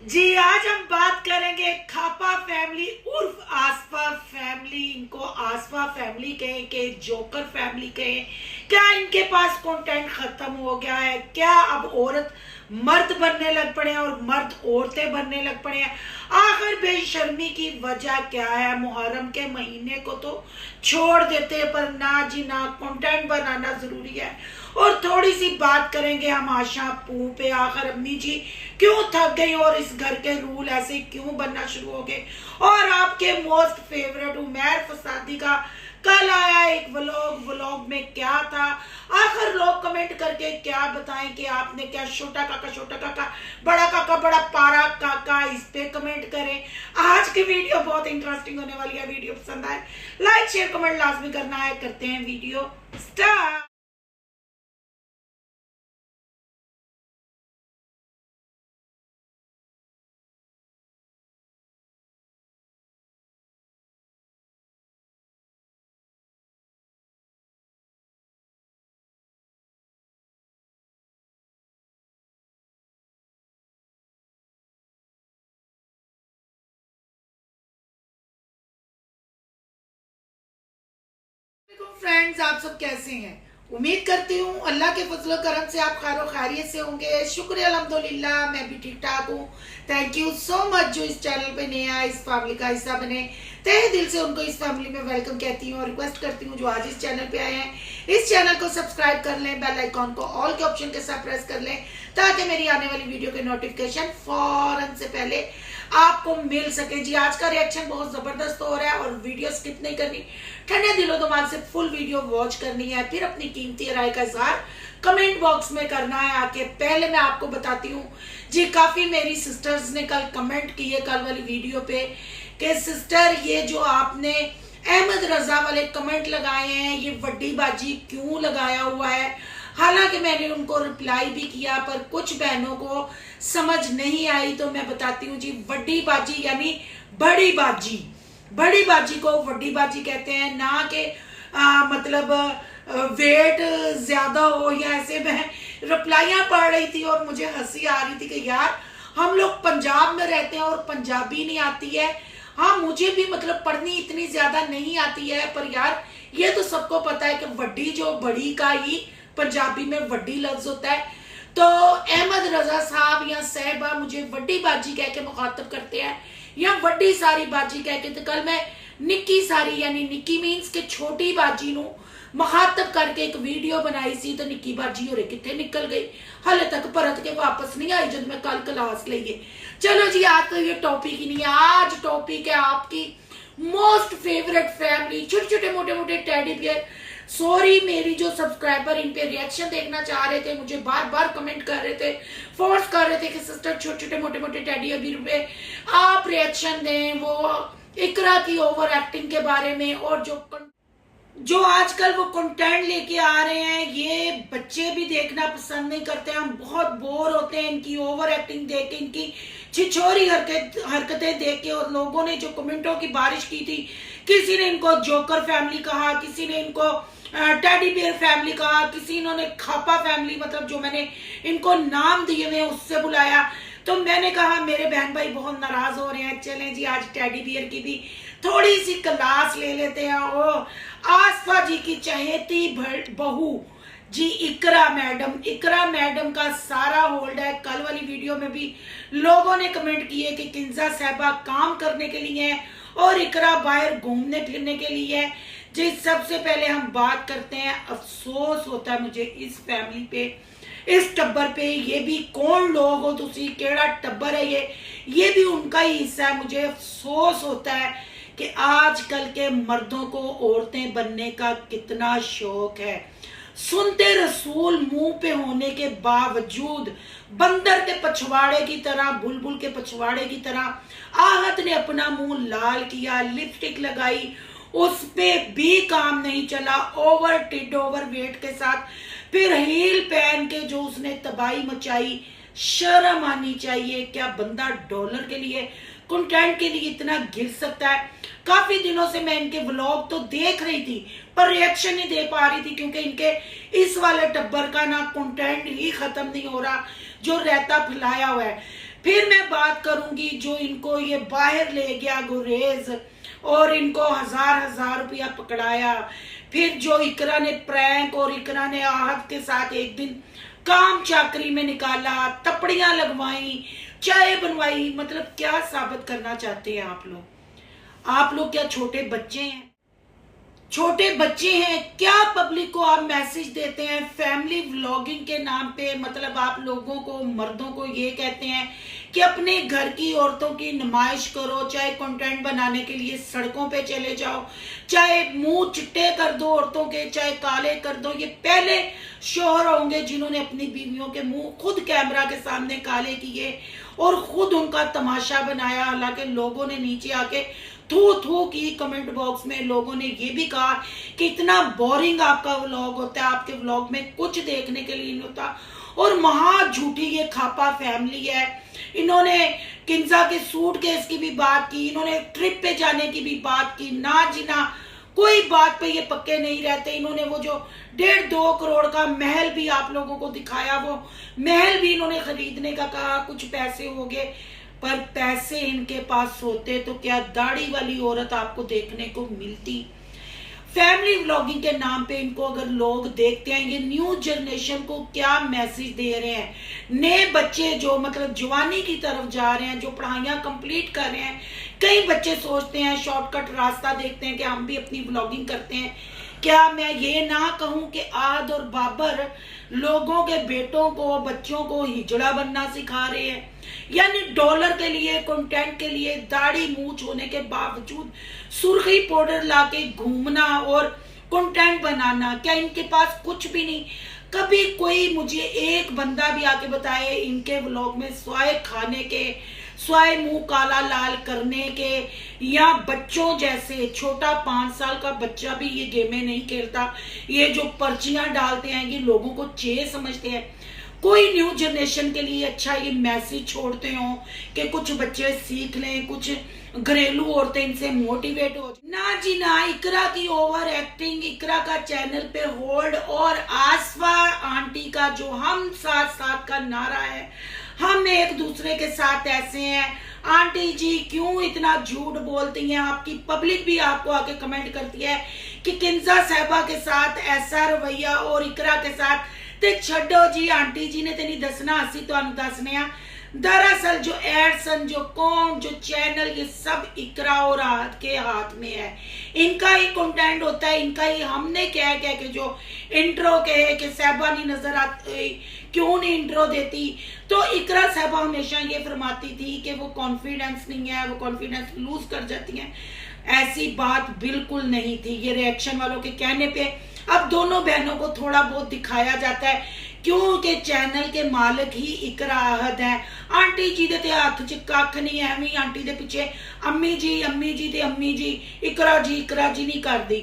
जी आज हम बात करेंगे खापा फैमिली उर्फ आसफा फैमिली। इनको आसफा फैमिली कहें कि जोकर फैमिली कहें, क्या इनके पास कंटेंट खत्म हो गया है? क्या अब औरत मर्द बनने लग पड़े हैं और मर्द औरतें बनने लग पड़े हैं? आखिर बेशर्मी की वजह क्या है? मुहर्रम के महीने को तो छोड़ देते, पर ना जी ना, कंटेंट बनाना जरूरी है। और थोड़ी सी बात करेंगे हम आशा पू पे। आखिर अम्मी जी क्यों थक गई और इस घर के रूल ऐसे क्यों बनना शुरू हो गए? और आपके मोस्ट फेवरेट उमैर फसादी का कल आया एक व्लॉग में क्या था? आखिर लोग कमेंट करके क्या बताएं कि आपने क्या छोटा काका बड़ा पारा काका, इस पे कमेंट करें। आज की वीडियो बहुत इंटरेस्टिंग होने वाली है। वीडियो पसंद आए लाइक शेयर कमेंट लाजमी करना है। करते हैं वीडियो स्टार्ट। फ्रेंड्स, आप सब कैसे हैं? उम्मीद करती हूँ अल्लाह के फजलो करम से आप खैर खैरियत से होंगे। शुक्र अल्हम्दुलिल्लाह, मैं भी ठीक ठाक हूँ। थैंक यू सो मच जो इस चैनल पे नया है, इस फैमिली का हिस्सा बने। तहे दिल से उनको इस फैमिली में वेलकम कहती हूँ और रिक्वेस्ट करती हूँ जो आज इस चैनल पे आए हैं इस चैनल को सब्सक्राइब कर लें, बेल आइकॉन को ऑल के ऑप्शन के साथ प्रेस कर लें ताकि मेरी आने वाली वीडियो के नोटिफिकेशन फौरन से पहले आपको मिल सके। जी आज का रिएक्शन बहुत जबरदस्त हो रहा है और वीडियो स्किप नहीं करनी, ठंडे दिलो दिमाग से फुल वीडियो वॉच करनी है, फिर अपनी कीमती राय का इजहार कमेंट बॉक्स में करना है आके। पहले मैं आपको बताती हूँ जी, काफी मेरी सिस्टर्स ने कल कमेंट किए कल वाली वीडियो पे कि सिस्टर ये जो आपने अहमद रजा वाले कमेंट लगाए हैं ये वड्डी बाजी क्यों लगाया हुआ है? हालांकि मैंने उनको रिप्लाई भी किया पर कुछ बहनों को समझ नहीं आई, तो मैं बताती हूँ जी, वड्डी बाजी यानी बड़ी बाजी। बड़ी बाजी को वड्डी बाजी कहते हैं, ना कि मतलब वेट ज्यादा हो या ऐसे। मैं रिप्लाइयां पढ़ रही थी और मुझे हंसी आ रही थी कि यार हम लोग पंजाब में रहते हैं और पंजाबी नहीं आती है। हाँ मुझे भी मतलब पढ़नी इतनी ज्यादा नहीं आती है, पर यार ये तो सबको पता है कि वड्डी जो बड़ी का ही पंजाबी में वड्डी लफ्ज होता है। तो अहमद रजा साहब या साहबा मुझे वड्डी बाजी कह के मुखातब करते हैं या वड्डी सारी बाजी कह के। तो कल मैं निक्की सारी यानी निक्की मीन्स के छोटी बाजी नु मुखातब करके एक वीडियो बनाई सी, तो निक्की बाजी होरे कितने निकल गई, हाले तक परत के वापस नहीं आई जब मैं कल क्लास लिए। चलो जी आज तो ये टॉपिक ही नहीं है, आज टॉपिक है आपकी मोस्ट फेवरेट फैमिली, छोटे छोटे मोटे मोटे टेडी बियर। सॉरी मेरी जो सब्सक्राइबर इन पे रिएक्शन देखना चाह रहे थे, मुझे बार बार कमेंट कर रहे थे, फोर्स कर रहे थे कि सिस्टर छोटे छोटे मोटे मोटे टेडी बियर पे आप रिएक्शन दें, वो इकरा की ओवर एक्टिंग के बारे में। और जो आजकल वो कंटेंट लेके आ रहे हैं ये बच्चे भी देखना पसंद नहीं करते। हम बहुत बोर होते हैं इनकी ओवर एक्टिंग देख के, इनकी छिछोरी हरकतें देख के। और लोगों ने जो कमेंटों की बारिश की थी, किसी ने इनको जोकर फैमिली कहा, किसी ने इनको टेडी बियर फैमिली कहा, किसी इन्होंने खापा फैमिली मतलब जो मैंने इनको नाम दिए हुए उससे बुलाया। तो मैंने कहा मेरे बहन भाई बहुत नाराज हो रहे हैं, चलें जी आज टेडी बियर की भी थोड़ी सी क्लास ले लेते हैं। ओ आसफा जी की चहेती बहू जी इकरा मैडम का सारा होल्ड है। कल वाली वीडियो में भी लोगों ने कमेंट किए कि किंजा साहबा काम करने के लिए है और इकरा बाहर घूमने फिरने के लिए है। जी सबसे पहले हम बात करते हैं, अफसोस होता है मुझे इस फैमिली पे, इस टब्बर पे। ये भी कौन लोग हो तुसी, केड़ा टब्बर है ये भी उनका ही हिस्सा है। मुझे अफसोस होता है कि आजकल के मर्दों को औरतें बनने का कितना शौक है। सुनते रसूल मुंह पे होने के बावजूद बंदर के पछवाड़े की तरह, बुलबुल के पछवाड़े की तरह आहत ने अपना मुंह लाल किया, लिपस्टिक लगाई, उस पे भी काम नहीं चला। ओवर वेट के साथ फिर हील पहन के जो उसने तबाही मचाई, शर्म आनी चाहिए। क्या बंदा डॉलर के लिए कंटेंट के लिए इतना गिर सकता है? काफी दिनों से मैं इनके व्लॉग तो देख रही थी पर रिएक्शन नहीं दे पा रही थी क्योंकि इनके इस वाले टब्बर का ना कंटेंट ही खत्म नहीं हो रहा जो रहता फैलाया हुआ है। फिर मैं बात करूंगी जो इनको ये बाहर ले गया गुरेज और इनको हजार रुपया पकड़ाया, फिर जो इकरा ने प्रैंक और इकरा ने आहत के साथ एक दिन काम चाकरी में निकाला, तपड़ियां लगवाई, चाय बनवाई। मतलब क्या साबित करना चाहते हैं आप लोग? आप लोग क्या छोटे बच्चे हैं? छोटे बच्चे हैं क्या? पब्लिक को आप मैसेज देते हैं फैमिली व्लॉगिंग के नाम पे। मतलब आप लोगों को, मर्दों को ये कहते हैं कि अपने घर की औरतों की नुमाइश करो, चाहे कंटेंट बनाने के लिए सड़कों पे चले जाओ, चाहे मुंह चिट्टे कर दो औरतों के, चाहे काले कर दो। ये पहले शोहर होंगे जिन्होंने अपनी बीवियों के मुंह खुद कैमरा के सामने काले किए और खुद उनका तमाशा बनाया। हालांकि लोगों ने नीचे आके थू थू की, कमेंट बॉक्स में लोगों ने ये भी कहा कि इतना बोरिंग आपका व्लॉग होता है, आपके व्लॉग में कुछ देखने के लिए नहीं होता। और महा झूठी ये खापा फैमिली है। इन्होंने किंजा के सूट केस की भी बात की, इन्होंने ट्रिप पे जाने की भी बात की। ना जी ना, कोई बात पे ये पक्के नहीं रहते। इन्होंने वो जो 1.5-2 करोड़ का महल भी आप लोगों को दिखाया, वो महल भी इन्होंने खरीदने का कहा, कुछ पैसे हो गए। पर पैसे इनके पास होते तो क्या दाढ़ी वाली औरत आपको देखने को मिलती? फैमिली व्लॉगिंग के नाम पे इनको अगर लोग देखते हैं, ये न्यू जनरेशन को क्या मैसेज दे रहे हैं? नए बच्चे जो मतलब जवानी की तरफ जा रहे हैं, जो पढ़ाइयां कंप्लीट कर रहे हैं, कई बच्चे सोचते हैं, शॉर्टकट रास्ता देखते हैं कि हम भी अपनी व्लॉगिंग करते हैं। क्या मैं ये ना कहूं कि आद और बाबर लोगों के बेटों को, बच्चों को हिजड़ा बनना सिखा रहे हैं? यानी डॉलर के लिए, कंटेंट के लिए दाढ़ी मूंछ होने के बावजूद सुर्खी पाउडर लाके घूमना और कंटेंट बनाना। क्या इनके पास कुछ भी नहीं? कभी कोई मुझे एक बंदा भी आके बताए इनके व्लॉग में स्वाय खाने के, स्वाय मुंह काला लाल करने के, या बच्चों जैसे छोटा 5 साल का बच्चा भी ये गेमें नहीं खेलता, ये जो पर्चियां डालते हैं ये लोगों को चे समझते हैं। कोई न्यू जनरेशन के लिए अच्छा ये मैसेज छोड़ते हो कि कुछ बच्चे सीख लें, कुछ घरेलू औरतें इनसे मोटिवेट हो। ना जी ना, इकरा की ओवर एक्टिंग, इकरा का चैनल पे होल्ड और आसफा आंटी का जो हम साथ साथ का नारा है, हम एक दूसरे के साथ ऐसे हैं। आंटी जी क्यों इतना झूठ बोलती हैं? आपकी पब्लिक भी आपको आके कमेंट करती है कि किंजा साहबा के साथ ऐसा रवैया और इकरा के साथ ते छड्डो जी। आंटी जी ने ते नहीं दसना, असी तुहानू दसने आ। दरअसल जो एडसन, जो कौन, जो चैनल, ये सब इकरा और आहत के हाथ में है। इनका ही कंटेंट होता है, इनका ही। हमने कह के जो इंट्रो कहे कि साहबा नहीं नजर आती, क्यों नहीं इंट्रो देती, तो इकरा साहबा हमेशा ये फरमाती थी कि वो कॉन्फिडेंस नहीं है, वो कॉन्फिडेंस लूज कर जाती हैं। ऐसी बात बिल्कुल नहीं थी। ये रिएक्शन वालों के कहने पे अब दोनों बहनों को थोड़ा बहुत दिखाया जाता है क्योंकि चैनल के मालिक ही इकरा आहत है। आंटी जी दे हाथ च कख नहीं है, एवं आंटी दे पीछे अम्मी जी ते अम्मी जी, इकरा जी नहीं कर दी।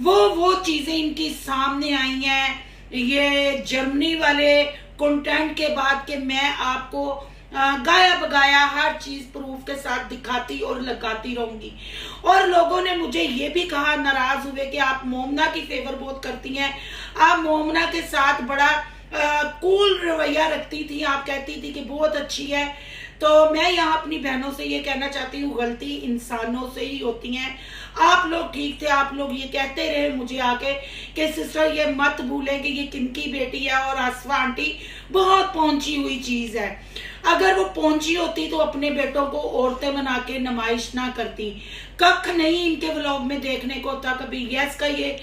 वो चीजें इनकी सामने आई हैं ये जर्मनी वाले कंटेंट के बाद कि मैं आपको गाया बगाया हर चीज प्रूफ के साथ दिखाती और लगाती रहूंगी। और लोगों ने मुझे ये भी कहा, नाराज हुए कि आप मोमना की फेवर बहुत करती हैं, आप मोमना के साथ बड़ा कूल रवैया रखती थी, आप कहती थी कि बहुत अच्छी है। तो मैं यहाँ अपनी बहनों से ये कहना चाहती हूँ, गलती इंसानों से ही होती हैं। आप लोग ठीक थे, आप लोग ये कहते रहे मुझे आके कि सिस्टर ये मत भूलें कि ये किनकी बेटी है और आसफा आंटी बहुत पहुंची हुई चीज है। अगर वो पहुंची होती तो अपने बेटों को औरतें बना के नुमाइश ना करती। कख नहीं इनके व्लॉग में देखने को होता। कभी यस का ये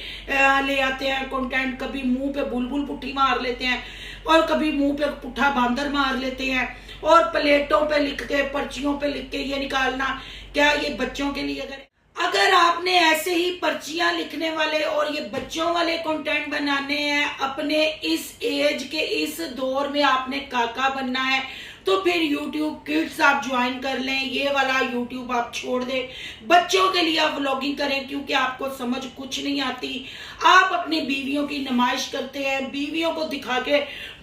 ले आते हैं कंटेंट, कभी मुंह पे बुलबुल पुट्ठी मार लेते हैं और कभी मुंह पे पुट्ठा बांदर मार लेते हैं और प्लेटों पे लिख के, पर्चियों पे लिख के ये निकालना। क्या ये बच्चों के लिए? अगर आपने ऐसे ही पर्चियां लिखने वाले और ये बच्चों वाले कंटेंट बनाने हैं, अपने इस एज के इस दौर में आपने काका बनना है, तो फिर YouTube किड्स आप ज्वाइन कर लें। ये वाला YouTube आप छोड़ दें, बच्चों के लिए आप व्लॉगिंग करें क्योंकि आपको समझ कुछ नहीं आती। आप अपनी बीवियों की नुमाइश करते हैं, बीवियों को दिखा के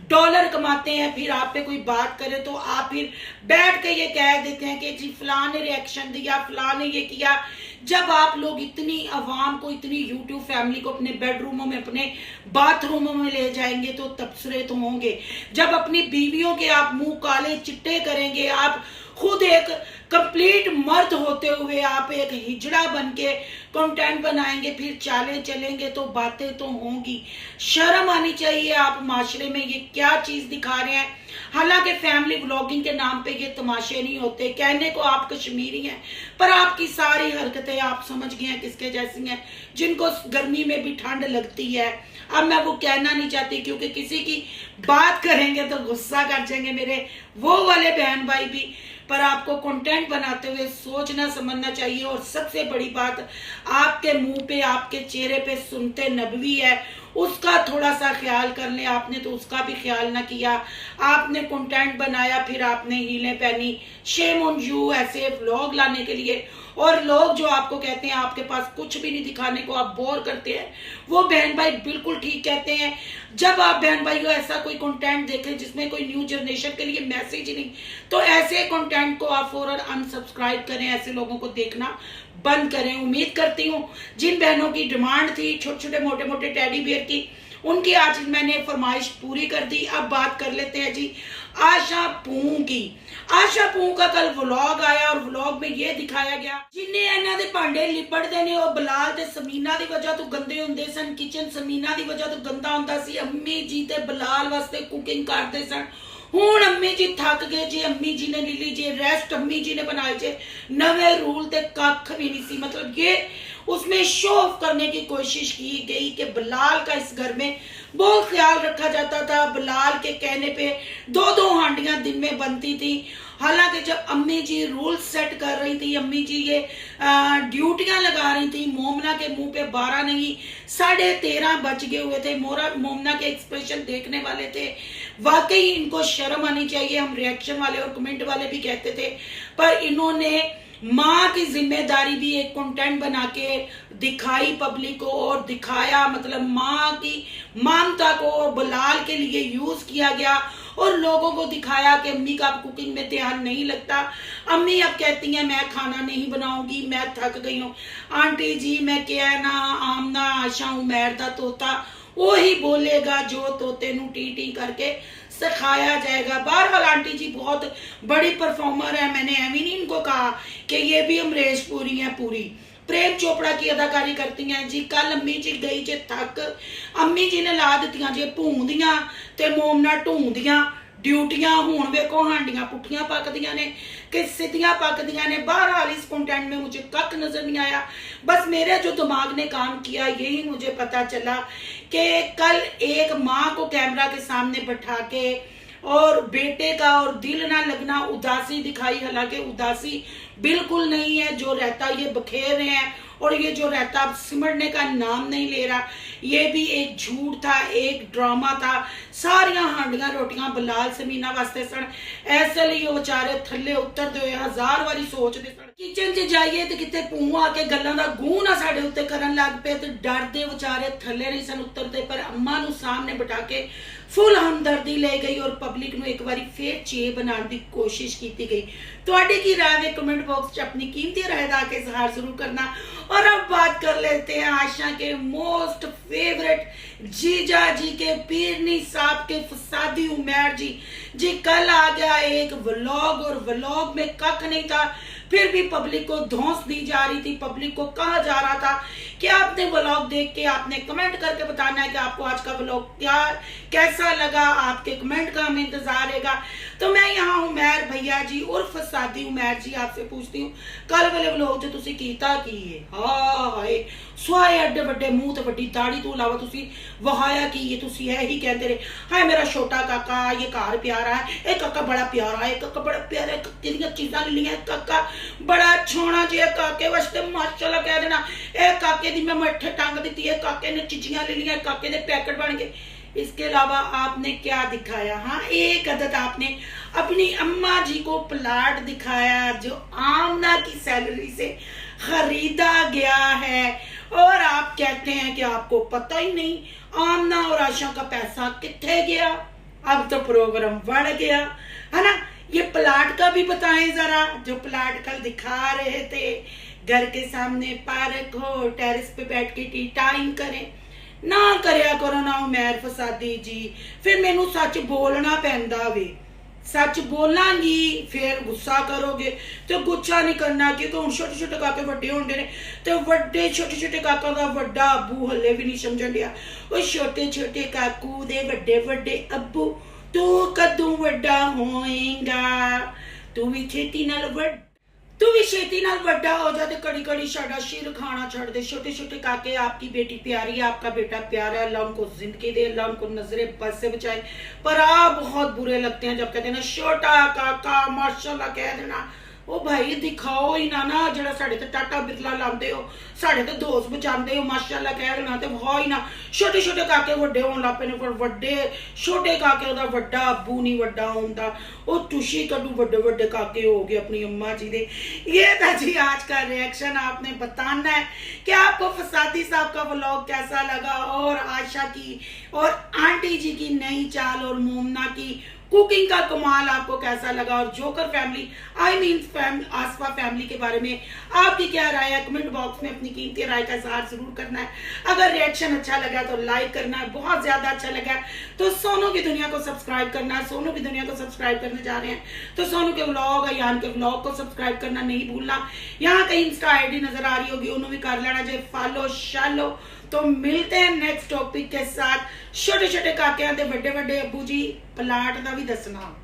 डॉलर कमाते हैं, फिर आप पे कोई बात करे तो आप फिर बैठ के ये कह देते हैं कि जी फलां ने रिएक्शन दिया, फलां ने ये किया। जब आप लोग इतनी आवाम को, इतनी यूट्यूब फैमिली को अपने बेडरूमों में, अपने बाथरूमों में ले जाएंगे तो तबसरे तो होंगे। जब अपनी बीवियों के आप मुंह काले चिट्टे करेंगे, आप खुद एक कंप्लीट मर्द होते हुए आप एक हिजड़ा बन के कंटेंट बनाएंगे, फिर चाले चलेंगे तो बातें तो होंगी। शर्म आनी चाहिए। आप माशरे में ये क्या चीज दिखा रहे हैं। हालांकि फैमिली व्लॉगिंग के नाम पे ये तमाशे नहीं होते। कहने को आप कश्मीरी हैं, पर आपकी सारी हरकतें आप समझ गए हैं किसके जैसी हैं, जिनको गर्मी में भी ठंड लगती है। अब मैं वो कहना नहीं चाहती, क्योंकि किसी की बात करेंगे तो गुस्सा कर जाएंगे मेरे वो वाले बहन भाई भी। पर आपको कंटेंट बनाते हुए सोचना समझना चाहिए। और सबसे बड़ी बात, आपके मुंह पे, आपके चेहरे पे सुनते नबवी है, उसका थोड़ा सा ख्याल कर ले। आपने तो उसका भी ख्याल ना किया। आपने कंटेंट बनाया, फिर आपने हीलें पहनी। शेम ऑन यू ऐसे व्लॉग लाने के लिए। और लोग जो आपको कहते हैं आपके पास कुछ भी नहीं दिखाने को, आप बोर करते हैं, वो बहन भाई बिल्कुल ठीक कहते हैं। जब आप बहन भाई को ऐसा कोई कंटेंट देखें जिसमें कोई न्यू जनरेशन के लिए मैसेज ही नहीं, तो ऐसे कंटेंट को आप फौरन अनसब्सक्राइब करें। ऐसे लोगों को देखना बंद करें। उम्मीद करती हूँ जिन बहनों की डिमांड थी छोटे छोटे मोटे मोटे टेडी बियर की, उनकी आज मैंने फरमाइश पूरी कर दी। अब बात कर लेते हैं जी आशा पूं की। आशा पूं का कल व्लॉग आया और व्लॉग में ये दिखाया गया, जिन्हें इन्हों के भांडे लिपड़ते ने और बिलाल ते समीना की वजह तो गंदे होंदे सन। किचन समीना की वजह तो गंदा होंदा सी। अम्मी जी ते बिलाल वास्ते कुकिंग करते सन। हुण अम्मी जी थक गए जी, अम्मी जी ने ले ली जी रेस्ट, अम्मी जी ने बनाए जे नवे रूल ते कख भी नहीं सी। मतलब ये उसमें शो ऑफ करने की कोशिश की गई कि बिलाल का इस घर में बहुत ख्याल रखा जाता था। बिलाल के कहने पे 2-2 हांडियां दिन में बनती थी। हालांकि जब अम्मी जी रूल सेट कर रही थी, अम्मी जी ये ड्यूटियां लगा रही थी, मोमना के मुंह पे 12 नहीं 13:30 बज गए हुए थे। मोमना के एक्सप्रेशन देखने वाले थे। वाकई इनको शर्म आनी चाहिए। हम रिएक्शन वाले और कमेंट वाले भी कहते थे, पर इन्होंने माँ की जिम्मेदारी भी एक कंटेंट बना के दिखाई पब्लिक को, और दिखाया मतलब माँ की ममता को बिलाल के लिए यूज किया गया और लोगों को दिखाया कि अम्मी का कुकिंग में ध्यान नहीं लगता। अम्मी अब कहती हैं मैं खाना नहीं बनाऊंगी, मैं थक गई हूँ। आंटी जी मैं क्या ना आमना आशा उमैर दा तोता वही बोलेगा जो तोते नु टी टी करके सिखाया जाएगा। बहरहाल आंटी जी बहुत बड़ी परफॉर्मर है। मैंने एवं नहीं इनको कहा कि ये भी अमरीश पुरी है, पूरी प्रेम चोपड़ा की अदाकारी करती हैं जी। कल अम्मी जी गई जे थक, अम्मी जी ने ला दित्तियां जे भूंदियां ते मोमना ढूंदियां ड्यूटियां। हुण वेखो हांडियां पुठियां पकदियां ने कि सीधियां पकदियां ने। बहरहाल इस कंटेंट में मुझे कख नजर नहीं आया। बस मेरे जो दिमाग ने काम किया यही मुझे पता चला कि कल एक माँ को कैमरा के सामने बैठा के और बेटे का और दिल ना लगना उदासी दिखाई। हालांकि उदासी बिल्कुल नहीं है। जो रहता ये बखेर रहे हैं और ये जो रहता अब सिमटने का नाम नहीं ले रहा। ये भी एक झूठ था, एक ड्रामा था। सारियां हांडियां रोटियां बिलाल समीना वास्ते सन। ऐसे लिए बेचारे थल्ले उतरते हुए 1000 वारी सोचते सन। किचन च जाइए तो कितने भूं आके गल्लां दा गूं ना साडे उत्ते करन लग पे तो डरदे बेचारे थल्ले नहीं सन उतरते। पर अम्मा नू सामने बिठा के फुल हमदर्दी ले गई और पब्लिक नू एक बारी फिर चे बनाने की कोशिश की गई। तुहाडी की राय है कमेंट बॉक्स च अपनी कीमती राय दा के इजहार जरूर करना। और अब बात कर लेते हैं आशा के मोस्ट फेवरेट जीजा जी के, पीरनी साहब के फसादी उमैर जी कल आ गया एक व्लॉग और व्लॉग में कख नहीं था। फिर भी पब्लिक को धौंस दी जा रही थी। पब्लिक को कहा जा रहा था कि आपने व्लॉग देख के आपने कमेंट करके बताना है कि आपको आज का व्लॉग कैसा लगा। आपके कमेंट का हमें इंतजार रहेगा। तो मैं यहाँ उमैर भैया जी उर्फ सादी उमैर जी आपसे पूछती हूँ, कल वाले व्लॉग च तुसी कीता की है? हाय स्वाए एडे बड़े मुंह ते बड़ी दाढ़ी तो इलावा तुसी वहाया की है? तुसी है ही कहते रहे हाय मेरा छोटा काका ये घर प्यारा है, एक काका बड़ा प्यारा है, काका बड़ा प्यारा है, काके दी चीज़ां ले लियां, काका बड़ा छोना जी, काके वास्ते माशाल्लाह कह देना, एक काके दी मैं मट्ठे टांग दी है, काके ने चीजियां ले लियां, काके दे पैकेट बन गए। इसके अलावा आपने क्या दिखाया? हाँ एक अदद आपने अपनी अम्मा जी को प्लाट दिखाया जो आमना की सैलरी से खरीदा गया है और आप कहते हैं कि आपको पता ही नहीं आमना और आशा का पैसा कितने गया। अब तो प्रोग्राम बढ़ गया है ना। ये प्लाट का भी बताएं जरा, जो प्लाट कल दिखा रहे थे। घर के सामने पार्क हो, टेरेस पे बैठ के टी टाइम करें ना, करया करो ना उमैर फसादी जी। फिर मैनू सच बोलना पैंदा वे, सच बोलांगी फिर गुस्सा करोगे तो गुस्सा नहीं करना, क्योंकि हुण छोटे छोटे काके वड्डे होंदे ने ते वड्डे छोटे छोटे काका दा वड्डा अब्बू हल्ले भी नहीं समझण दिया। ओ छोटे छोटे काकू दे वड्डे वड्डे अब्बू, तू कदों वड्डा होएगा, तू भी छेती नाल तू भी छेती नाल वड्डा हो जा ते कड़ी कड़ी साडा सिर खाना छोड़ दे। छोटे छोटे काके, आपकी बेटी प्यारी है, आपका बेटा प्यारा है, अल्लाह उनको जिंदगी दे, अल्लाह उनको नजरे बद से बचाए। पर आप बहुत बुरे लगते हैं जब कहते हैं ना छोटा काका माशाल्लाह कह देना। ओ भाई दिखाओ ही ना जरा साढ़े ते टाटा बिरला लाते हो, साढ़े ते दोस्त बचाते हो, माशाल्लाह कह देना ते हो ही ना। छोटे छोटे काके वड्डे होन लग पे ने, पर वड्डे छोटे काके दा वड्डा अब्बू नहीं वड्डा होंदा। ओ तुशी कदू वड्डे वड्डे काके हो गए अपनी अम्मा जी दे। ये था जी आज का रिएक्शन। आपने बताना है कि आपको फसादी साहब का व्लॉग कैसा लगा, और आशा की और आंटी जी की नई चाल और मोमना की कुकिंग का कमाल आपको कैसा लगा, और जोकर फैमिली आई मीन आसफा फैमिली के बारे में आपकी क्या राय है, कमेंट बॉक्स में अपनी कीमती राय का इजहार जरूर करना है। अगर रिएक्शन अच्छा लगा तो लाइक करना है, बहुत ज्यादा अच्छा लगा तो सोनू की दुनिया को सब्सक्राइब करना है। सोनू की दुनिया को सब्सक्राइब करने जा रहे हैं तो सोनू के व्लॉग, अयान के व्लॉग को सब्सक्राइब करना नहीं भूलना। यहाँ कहीं इंस्टा आईडी नजर आ रही होगी, उन्होंने भी कर लेना जे फॉलो शालो। तो मिलते हैं नेक्स्ट टॉपिक के साथ। छोटे छोटे काकियां दे बड़े बड़े अब्बू जी प्लाट का भी दसना।